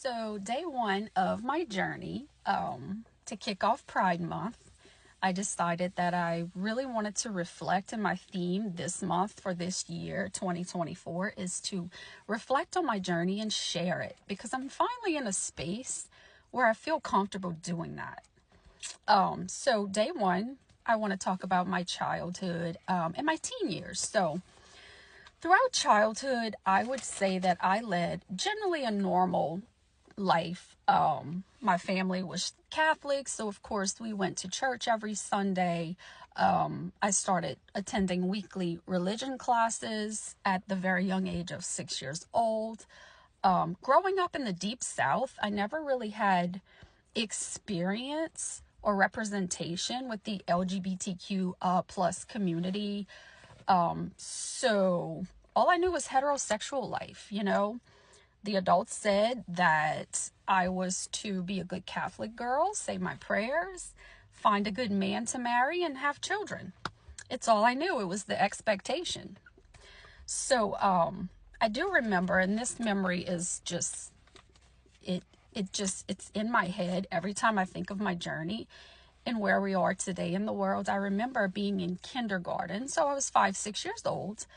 So, day one of my journey to kick off Pride Month, I decided that I really wanted to reflect, and my theme this month for this year, 2024, is to reflect on my journey and share it because I'm finally in a space where I feel comfortable doing that. So, day one, I want to talk about my childhood and my teen years. So, throughout childhood, I would say that I led generally a normal life. My family was Catholic, so of course we went to church every Sunday. I started attending weekly religion classes at the very young age of 6 years old. Growing up in the deep South, I never really had experience or representation with the LGBTQ plus community. So all I knew was heterosexual life, The adults said that I was to be a good Catholic girl, say my prayers, find a good man to marry, and have children. It's all I knew. It was the expectation. So I do remember, and this memory is just, it's in my head every time I think of my journey and where we are today in the world. I remember being in kindergarten, so I was 5, 6 years old.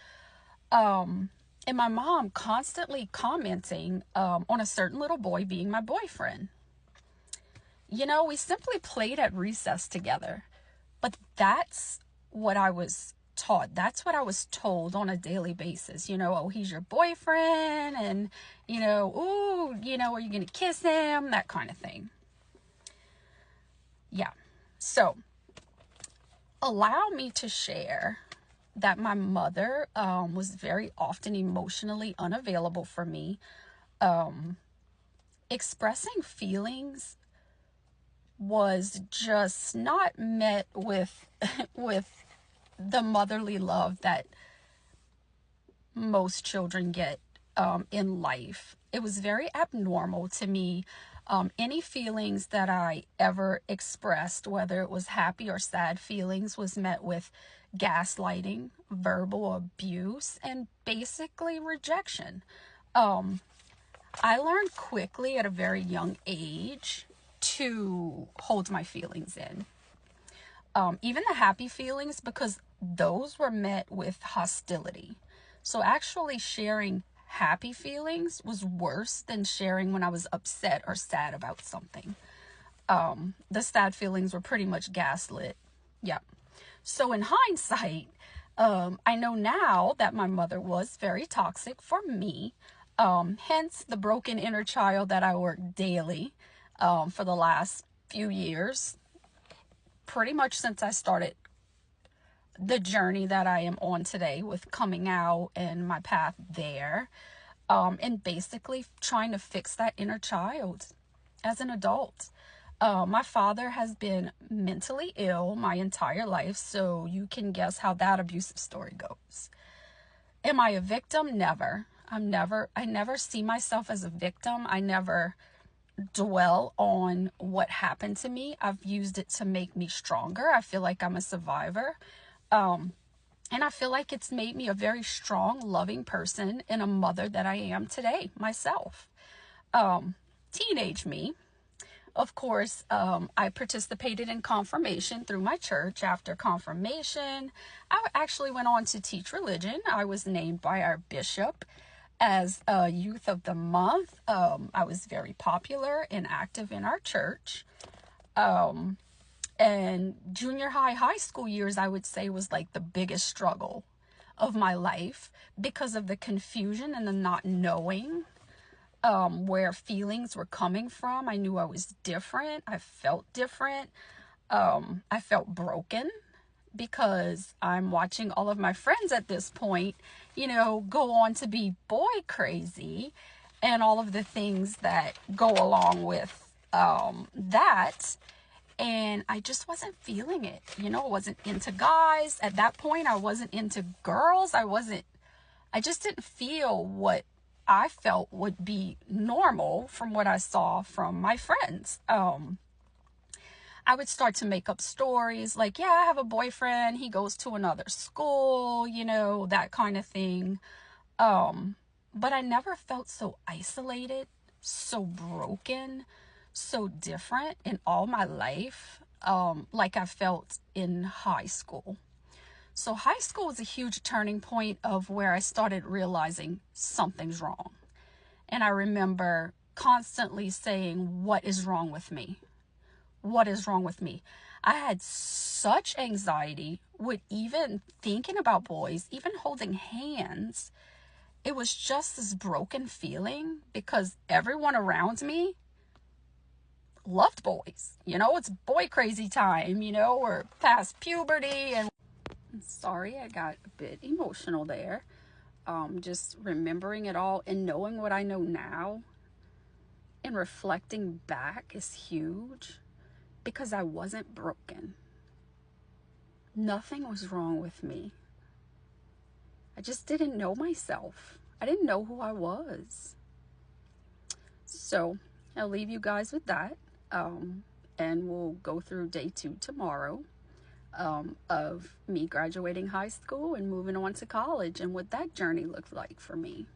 And my mom constantly commenting on a certain little boy being my boyfriend. We simply played at recess together. But that's what I was taught. That's what I was told on a daily basis. Oh, he's your boyfriend. And, ooh, are you going to kiss him? That kind of thing. Yeah. So, allow me to share that my mother was very often emotionally unavailable for me. Expressing feelings was just not met with with the motherly love that most children get in life. It was very abnormal to me. Any feelings that I ever expressed, whether it was happy or sad feelings, was met with gaslighting, verbal abuse, and basically rejection. I learned quickly at a very young age to hold my feelings in. Even the happy feelings, because those were met with hostility. So actually sharing happy feelings was worse than sharing when I was upset or sad about something. The sad feelings were pretty much gaslit. Yeah. So in hindsight, I know now that my mother was very toxic for me. Hence the broken inner child that I work daily for the last few years, pretty much since I started the journey that I am on today with coming out and my path there, and basically trying to fix that inner child as an adult. My father has been mentally ill my entire life, so you can guess how that abusive story goes. Am I a victim? Never. I never see myself as a victim. I never dwell on what happened to me. I've used it to make me stronger. I feel like I'm a survivor. And I feel like it's made me a very strong, loving person and a mother that I am today, myself. Teenage me. Of course, I participated in confirmation through my church. After confirmation, I actually went on to teach religion. I was named by our bishop as a Youth of the Month. I was very popular and active in our church. And junior high school years, I would say, was like the biggest struggle of my life because of the confusion and the not knowing where feelings were coming from. I knew I was different. I felt different. I felt broken because I'm watching all of my friends at this point, go on to be boy crazy and all of the things that go along with that. And I just wasn't feeling it. I wasn't into guys. At that point, I wasn't into girls. I just didn't feel what I felt would be normal from what I saw from my friends. I would start to make up stories like, yeah, I have a boyfriend. He goes to another school, that kind of thing. But I never felt so isolated, so broken, so different in all my life, like I felt in high school. So high school was a huge turning point of where I started realizing something's wrong. And I remember constantly saying, what is wrong with me? What is wrong with me? I had such anxiety with even thinking about boys, even holding hands. It was just this broken feeling because everyone around me loved boys. It's boy crazy time, we're past puberty. And sorry, I got a bit emotional there. Just remembering it all and knowing what I know now and reflecting back is huge because I wasn't broken. Nothing was wrong with me. I just didn't know myself. I didn't know who I was. So I'll leave you guys with that. And we'll go through day 2 tomorrow of me graduating high school and moving on to college and what that journey looked like for me.